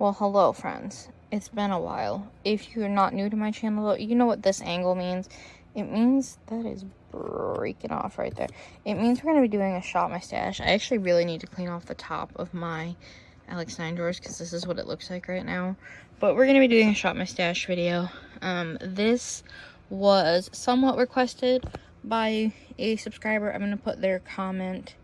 Well, hello friends. It's been a while. If you're not new to my channel, though, you know what this angle means. It means that is breaking off right there. It means we're going to be doing a shop my stash. I actually really need to clean off the top of my Alex 9 drawers because this is what it looks like right now. But we're going to be doing a shop my stash video. This was somewhat requested by a subscriber. I'm going to put their comment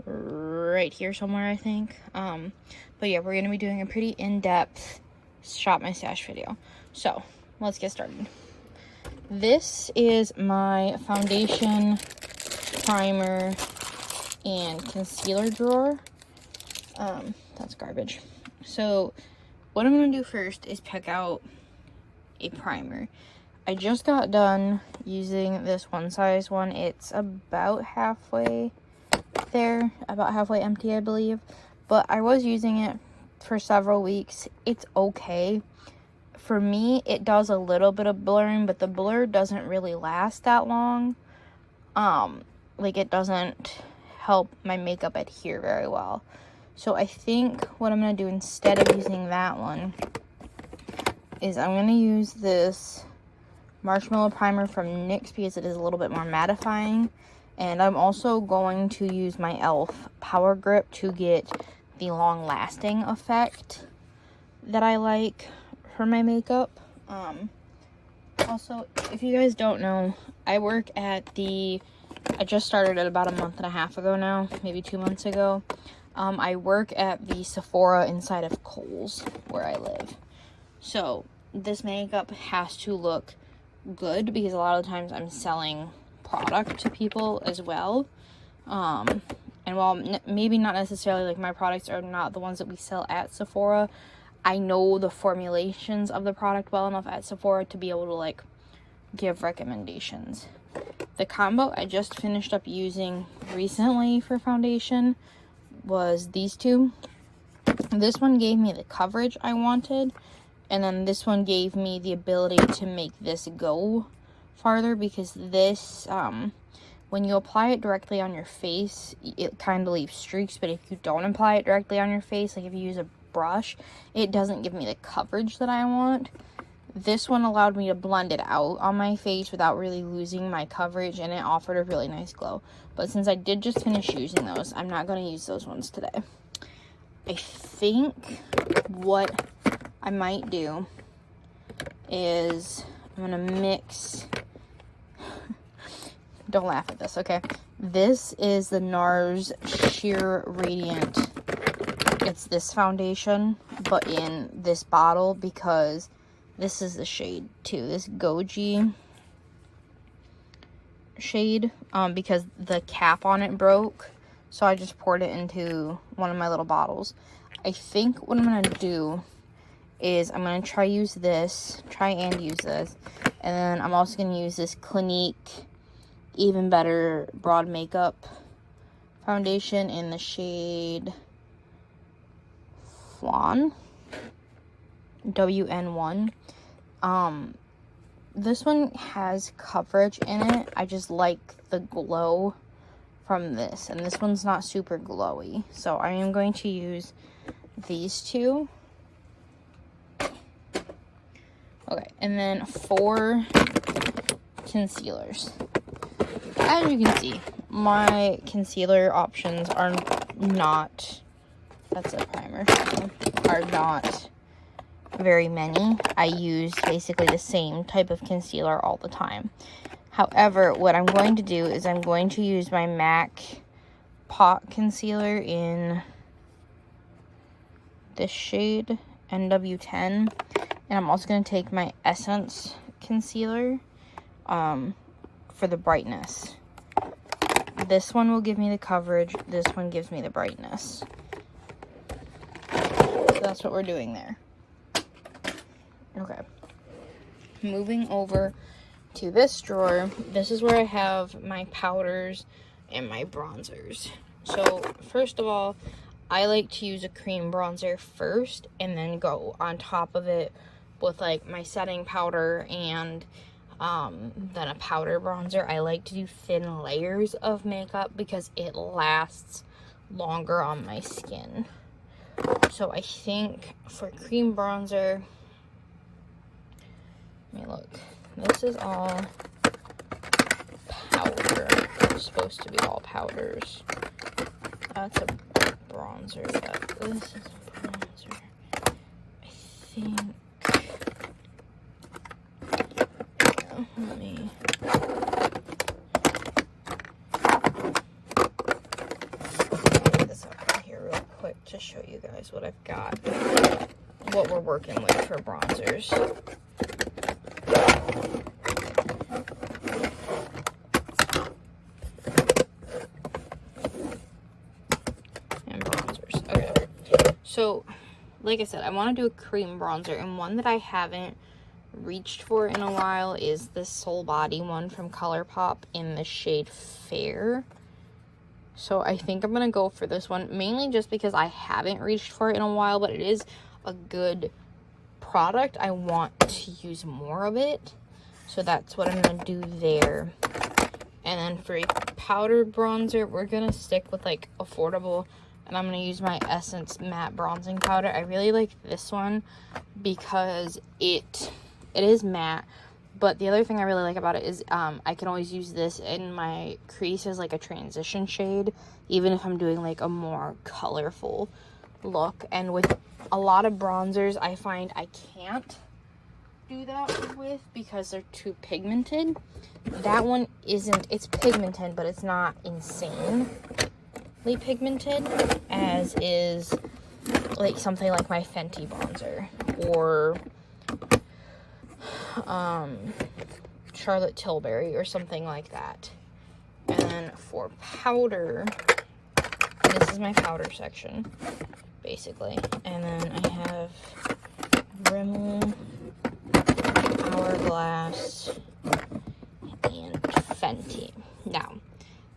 right here somewhere, I think. But yeah, we're going to be doing a pretty in-depth shop my stash video. So, let's get started. This is my foundation, primer, and concealer drawer. That's garbage. So, what I'm going to do first is pick out a primer. I just got done using this one size one. It's about halfway there, about halfway empty, I believe, but I was using it for several weeks. It's okay. For me, it does a little bit of blurring, but the blur doesn't really last that long. Like, it doesn't help my makeup adhere very well. So I think what I'm going to do instead of using that one is I'm going to use this Marshmallow Primer from NYX because it is a little bit more mattifying. And I'm also going to use my e.l.f. Power Grip to get the long-lasting effect that I like for my makeup. Also, if you guys don't know, I work at I just started it about a month and a half ago now, maybe 2 months ago. I work at the Sephora inside of Kohl's, where I live. So, this makeup has to look good because a lot of the times I'm selling product to people as well. And while maybe not necessarily like my products are not the ones that we sell at Sephora, I know the formulations of the product well enough at Sephora to be able to like give recommendations. The combo I just finished up using recently for foundation was these two. This one gave me the coverage I wanted, and then this one gave me the ability to make this go farther because this, when you apply it directly on your face, it kind of leaves streaks, but if you don't apply it directly on your face, like if you use a brush, it doesn't give me the coverage that I want. This one allowed me to blend it out on my face without really losing my coverage, and it offered a really nice glow. But since I did just finish using those, I'm not going to use those ones today. I think what I might do is I'm going to mix... Don't laugh at this, okay? This is the NARS Sheer Radiant. It's this foundation, but in this bottle because this is the shade too. This Goji shade, because the cap on it broke. So I just poured it into one of my little bottles. I think what I'm going to do is I'm going to try and use this. And then I'm also going to use this Clinique Even Better Broad Makeup foundation in the shade Flan, WN1. This one has coverage in it. I just like the glow from this, and this one's not super glowy. So I am going to use these two. Okay, and then 4 concealers. As you can see, my concealer options are not, that's a primer, are not very many. I use basically the same type of concealer all the time. However, what I'm going to do is I'm going to use my MAC Pot Concealer in this shade, NW10. And I'm also going to take my Essence Concealer for the brightness. This one will give me the coverage. This one gives me the brightness. So that's what we're doing there. Okay. Moving over to this drawer. This is where I have my powders and my bronzers. So first of all, I like to use a cream bronzer first and then go on top of it with like my setting powder and then a powder bronzer. I like to do thin layers of makeup because it lasts longer on my skin. So I think for cream bronzer, let me look. This is all powder. It's supposed to be all powders. That's a bronzer, but this is a bronzer. I think. Yeah, let me. Get this up here real quick to show you guys what I've got. What we're working with for bronzers. So, like I said, I want to do a cream bronzer, and one that I haven't reached for in a while is this Soul Body one from ColourPop in the shade Fair. So I think I'm going to go for this one, mainly just because I haven't reached for it in a while, but it is a good product. I want to use more of it, so that's what I'm going to do there. And then for a powder bronzer, we're going to stick with like affordable, and I'm going to use my Essence Matte Bronzing Powder. I really like this one because it is matte, but the other thing I really like about it is I can always use this in my crease as like a transition shade, even if I'm doing like a more colorful look. And with a lot of bronzers, I find I can't do that with because they're too pigmented. That one isn't, it's pigmented, but it's not insanely pigmented as is like something like my Fenty bronzer or Charlotte Tilbury or something like that. And then for powder, this is my powder section basically, and then I have Rimmel, Hourglass, and Fenty. Now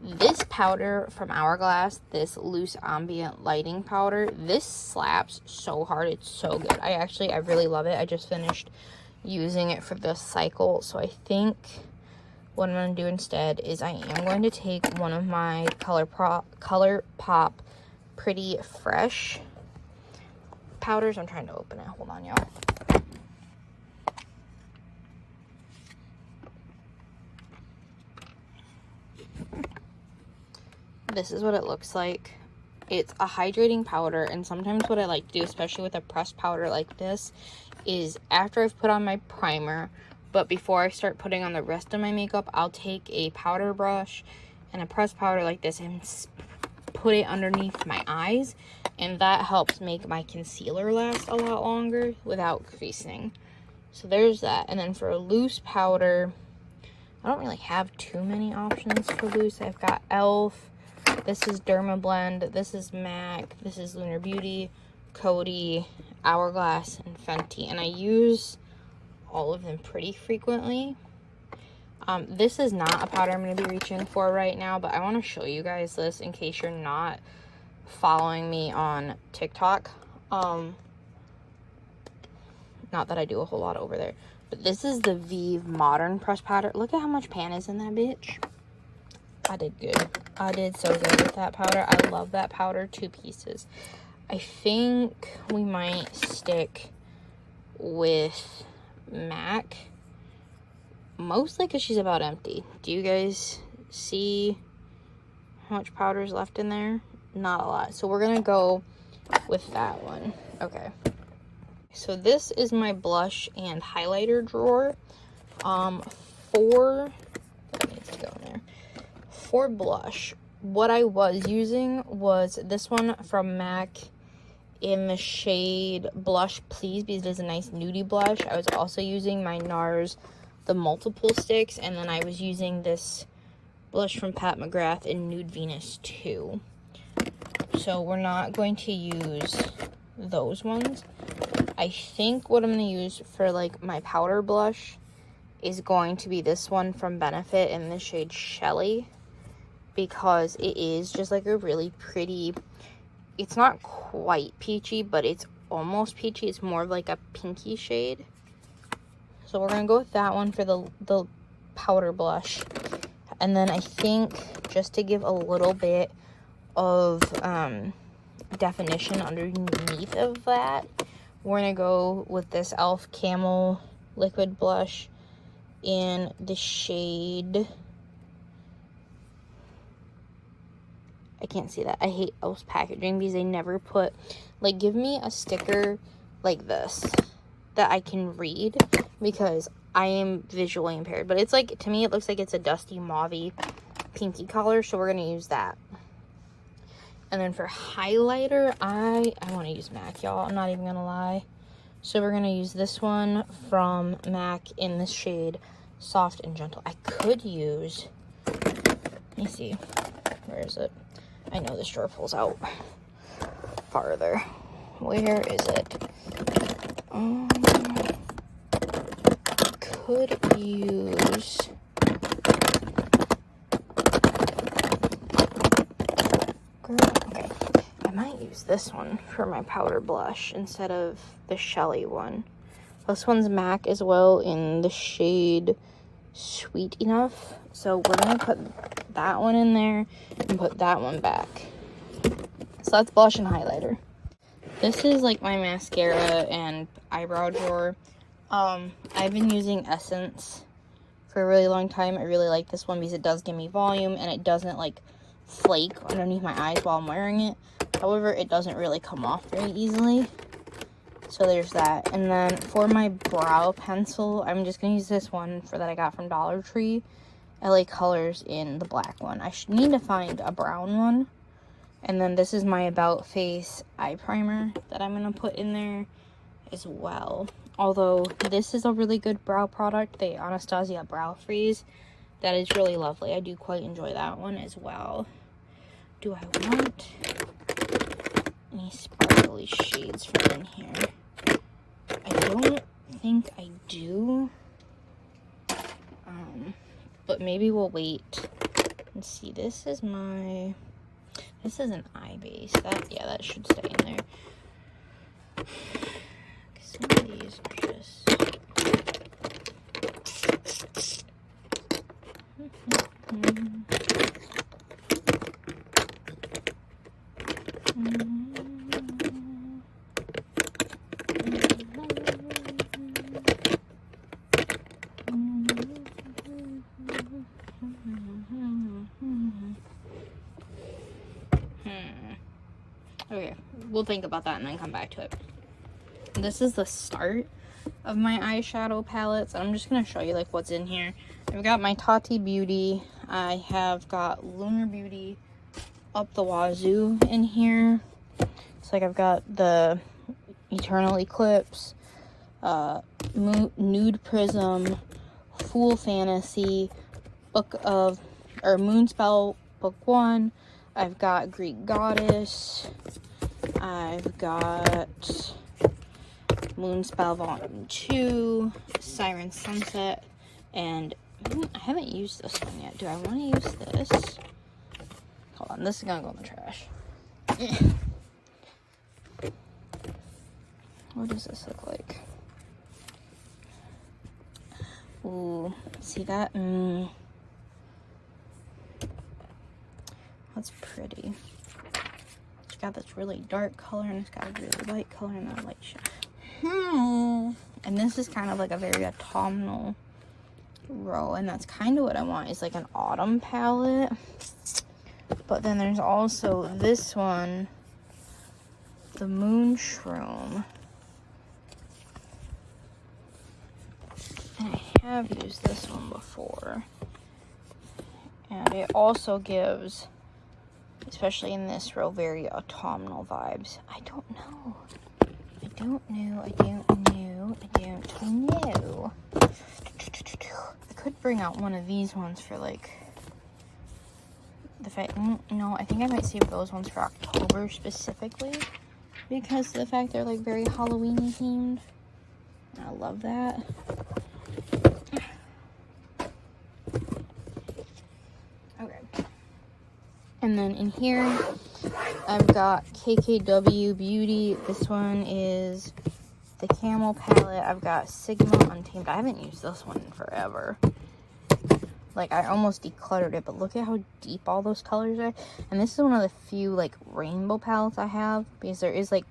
this powder from Hourglass, this loose ambient lighting powder, this slaps so hard. It's so good. I really love it. I just finished using it for this cycle. So I think what I'm going to do instead is I am going to take one of my ColourPop Pretty Fresh powders. I'm trying to open it. Hold on, y'all. This is what it looks like. It's a hydrating powder, and sometimes what I like to do, especially with a pressed powder like this, is after I've put on my primer, but before I start putting on the rest of my makeup, I'll take a powder brush and a pressed powder like this and put it underneath my eyes, and that helps make my concealer last a lot longer without creasing. So there's that. And then for a loose powder, I don't really have too many options for loose. I've got e.l.f., this is Dermablend, this is MAC, this is Lunar Beauty, Coty, Hourglass, and Fenty. And I use all of them pretty frequently. This is not a powder I'm going to be reaching for right now, but I want to show you guys this in case you're not following me on TikTok. Not that I do a whole lot over there. But this is the Vive Modern Press Powder. Look at how much pan is in that bitch. I did good. I did so good with that powder. I love that powder. 2 pieces. I think we might stick with MAC. Mostly because she's about empty. Do you guys see how much powder is left in there? Not a lot. So we're going to go with that one. Okay. So this is my blush and highlighter drawer. That needs to go in there. For blush, what I was using was this one from MAC in the shade Blush Please, because it is a nice nudie blush. I was also using my NARS, the multiple sticks, and then I was using this blush from Pat McGrath in Nude Venus 2. So we're not going to use those ones. I think what I'm going to use for like my powder blush is going to be this one from Benefit in the shade Shelly, because it is just like a really pretty, it's not quite peachy, but it's almost peachy. It's more of like a pinky shade. So we're going to go with that one for the powder blush. And then I think just to give a little bit of definition underneath of that, we're gonna go with this e.l.f. Camel liquid blush in the shade, I can't see that. I hate e.l.f.'s packaging because they never put, like, give me a sticker like this that I can read, because I am visually impaired. But it's like, to me, it looks like it's a dusty mauvey pinky color, so we're gonna use that. And then for highlighter, I want to use MAC, y'all. I'm not even gonna lie. So we're gonna use this one from MAC in the shade Soft and Gentle. I could use, let me see, where is it? I know this drawer pulls out farther. Where is it? Could use, okay, I might use this one for my powder blush instead of the Shelly one. This one's MAC as well in the shade Sweet Enough. So we're gonna put that one in there and put that one back. So that's blush and highlighter. This is like my mascara and eyebrow drawer. I've been using Essence for a really long time. I really like this one because it does give me volume and it doesn't like flake underneath my eyes while I'm wearing it. However, it doesn't really come off very easily. So there's that. And then for my brow pencil, I'm just going to use this one that I got from Dollar Tree. LA Colors in the black one. I need to find a brown one. And then this is my About Face eye primer that I'm going to put in there as well. Although this is a really good brow product, the Anastasia Brow Freeze. That is really lovely. I do quite enjoy that one as well. Do I want any sparkly shades from in here? I don't think I do. But maybe we'll wait. Let's see, this is an eye base. That should stay in there. Some of these are just... Okay, we'll think about that and then come back to it. This is the start of my eyeshadow palettes. I'm just going to show you like what's in here. I've got my Tati Beauty. I have got Lunar Beauty up the wazoo in here. It's like I've got the Eternal Eclipse, Nude Prism, Fool Fantasy, Moonspell Book 1. I've got Greek Goddess. I've got Moonspell Volume 2, Siren Sunset, and I haven't used this one yet. Do I want to use this? Hold on, this is gonna go in the trash. What does this look like? Ooh, see that? That's pretty. It's got this really dark color and it's got a really light color and that light shade. And this is kind of like a very autumnal row, and that's kind of what I want, is like an autumn palette. But then there's also this one, the Moon Shroom. And I have used this one before. And it also gives, especially in this row, very autumnal vibes. I don't know. I don't know. I could bring out one of these ones for like the fact. No, I think I might save those ones for October specifically, because of the fact they're like very Halloween-y themed. And I love that. Okay. And then in here, I've got KKW Beauty. This one is the Camel palette. I've got Sigma Untamed. I haven't used this one in forever. Like, I almost decluttered it, but look at how deep all those colors are. And this is one of the few, like, rainbow palettes I have, because there is, like,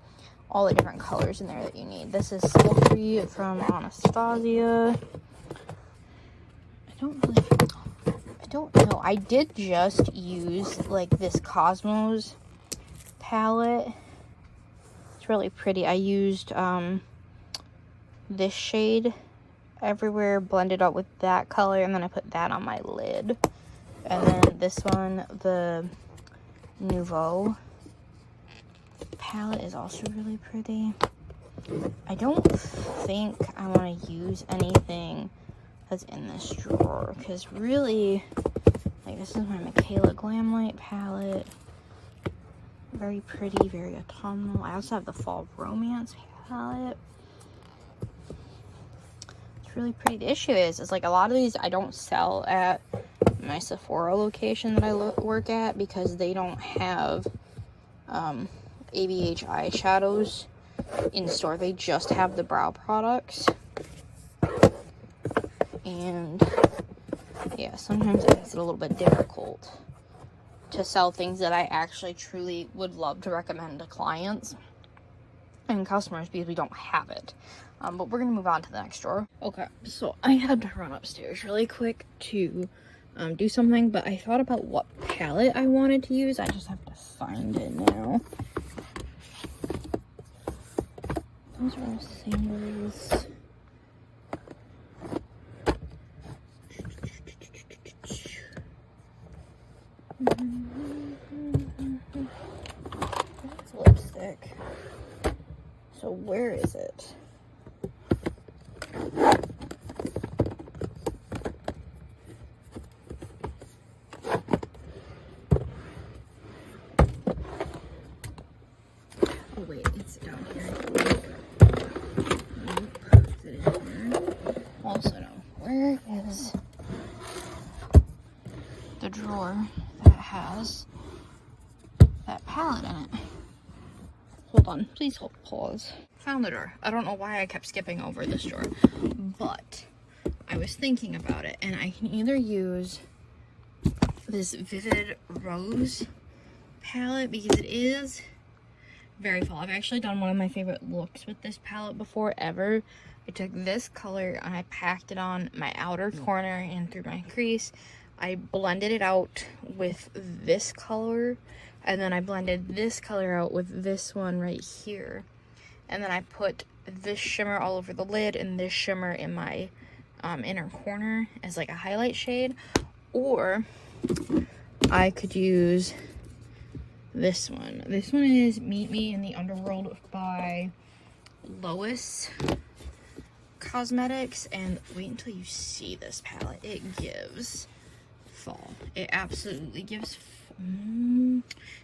all the different colors in there that you need. This is Sultry from Anastasia. I don't know. I did just use, like, this Cosmos palette. It's really pretty. I used, this shade everywhere, blended out with that color, and then I put that on my lid. And then this one, the Nouveau palette, is also really pretty. I don't think I want to use anything that's in this drawer, because really, like, this is my Michaela Glamlight palette. Very pretty, very autumnal. I also have the Fall Romance palette. Really pretty. The issue is like a lot of these I don't sell at my Sephora location that I work at, because they don't have ABH eyeshadows in store. They just have the brow products, and yeah, sometimes it makes it a little bit difficult to sell things that I actually truly would love to recommend to clients and customers, because we don't have it. But we're gonna move on to the next drawer. Okay, so I had to run upstairs really quick to do something, but I thought about what palette I wanted to use. I just have to find it now. Those are singles. That's lipstick. So where is it? Oh wait, it's down here. Nope. Is it in here? Also no. Where is the drawer that has that palette in it? Hold on, please hold pause. Found the drawer. I don't know why I kept skipping over this drawer, but I was thinking about it, and I can either use this Vivid Rose palette, because it is very fall. I've actually done one of my favorite looks with this palette before ever. I took this color and I packed it on my outer corner and through my crease. I blended it out with this color, and then I blended this color out with this one right here. And then I put this shimmer all over the lid and this shimmer in my inner corner as like a highlight shade. Or I could use this one. This one is Meet Me in the Underworld by Lois Cosmetics. And wait until you see this palette. It gives fall. It absolutely gives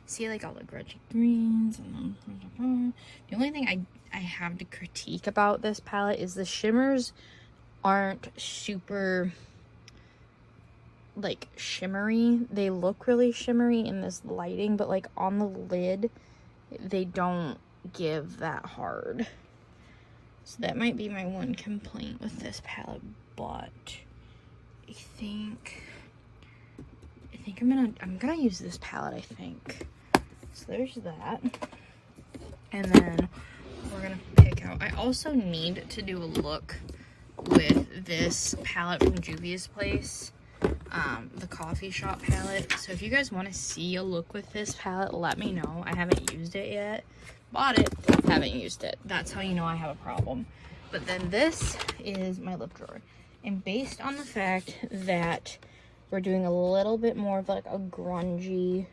see, like, all the grungy greens, and then the only thing I have to critique about this palette is the shimmers aren't super, like, shimmery. They look really shimmery in this lighting, but, like, on the lid they don't give that hard. So that might be my one complaint with this palette, but I think I'm gonna use this palette, I think. So there's that. And then we're gonna pick out, I also need to do a look with this palette from Juvia's Place, the coffee shop palette. So if you guys want to see a look with this palette, let me know. I haven't used it yet. Bought it, haven't used it. That's how you know I have a problem. But then this is my lip drawer. And based on the fact that we're doing a little bit more of like a grungy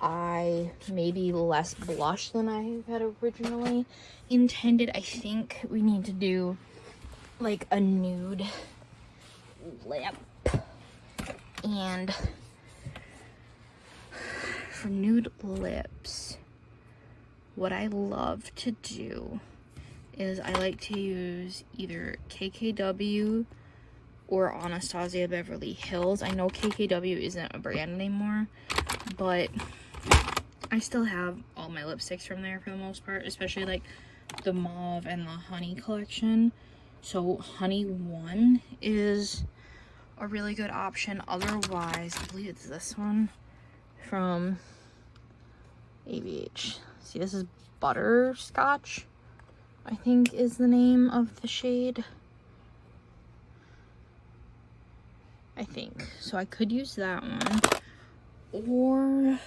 eye, maybe less blush than I had originally intended, I think we need to do like a nude lip. And for nude lips, what I love to do is I like to use either KKW or Anastasia Beverly Hills. I know KKW isn't a brand anymore, but I still have all my lipsticks from there for the most part, especially like the mauve and the honey collection. So honey 1 is a really good option. Otherwise, I believe it's this one from ABH. See, this is Butterscotch, I think is the name of the shade. I think. So I could use that one. Or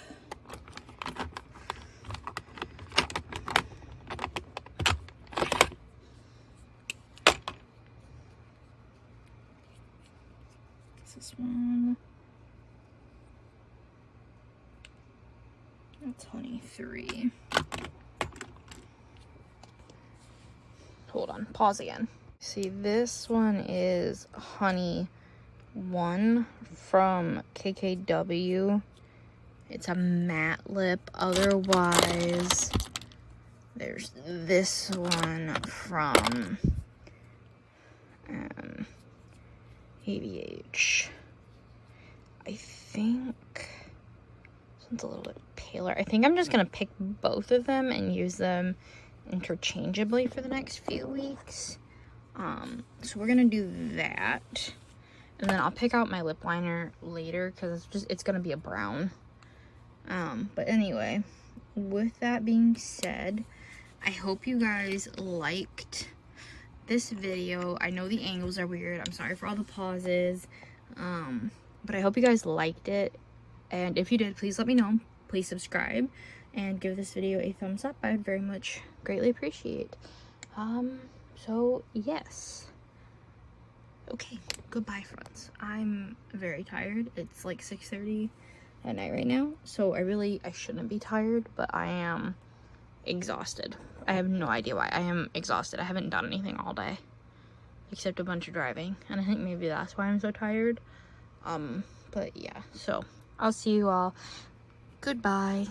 this one. That's 23. Hold on, pause again. See, this one is Honey 1 from KKW. It's a matte lip. Otherwise, there's this one from ABH. I think this one's a little bit paler. I think I'm just gonna pick both of them and use them interchangeably for the next few weeks. So we're gonna do that, and then I'll pick out my lip liner later because it's gonna be a brown. But anyway, with that being said, I hope you guys liked this video. I know the angles are weird. I'm sorry for all the pauses. But I hope you guys liked it. And if you did, please let me know. Please subscribe and give this video a thumbs up. I would very much greatly appreciate. So yes. Okay, goodbye friends. I'm very tired. It's like 6:30 at night right now. So I shouldn't be tired, but I am exhausted. I have no idea why. I am exhausted. I haven't done anything all day except a bunch of driving, and I think maybe that's why I'm so tired. But yeah, so I'll see you all. Goodbye.